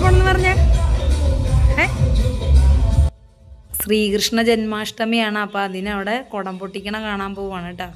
പോണെന്ന് പറഞ്ഞ ശ്രീകൃഷ്ണ ജന്മാഷ്ടമിയാണ്. അപ്പൊ അതിനവിടെ കുടം പൊട്ടിക്കണ കാണാൻ പോവാണ് കേട്ടോ.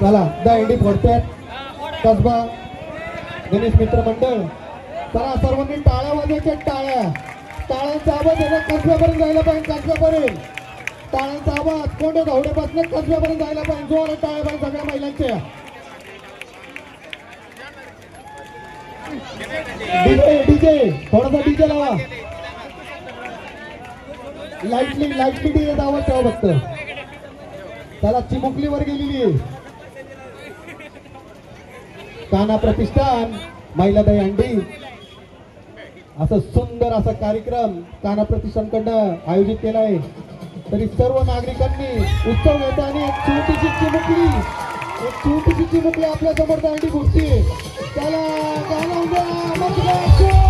चला दांडी फोडतात कसबा गणेश मित्र मंडळ. चला सर्वांनी टाळ्या वाजवायच्या. टाळ्यांचा आवाज याला कसब्यापर्यंत जायला पाहिजे. कसब्यापर्यंत टाळ्यांचा आवाज कोंडे धावड्यापासून कसब्यापर्यंत जायला पाहिजे. जोरात टाळ्या पाहिजे सगळ्या महिलांच्या. डीजे थोडासा डीजे लावा. लाईटली डीजे आवाज ठेवा फक्त. त्याला चिमुकलीवर गेलेली आहे. काना प्रतिष्ठान महिला दहीहंडी असं सुंदर असा कार्यक्रम काना प्रतिष्ठानकडनं आयोजित केला आहे. तरी सर्व नागरिकांनी उत्सव घेता आणि एक छोटीशी चिमुकली आपल्या समोर दांडी घुसते. त्याला गाणं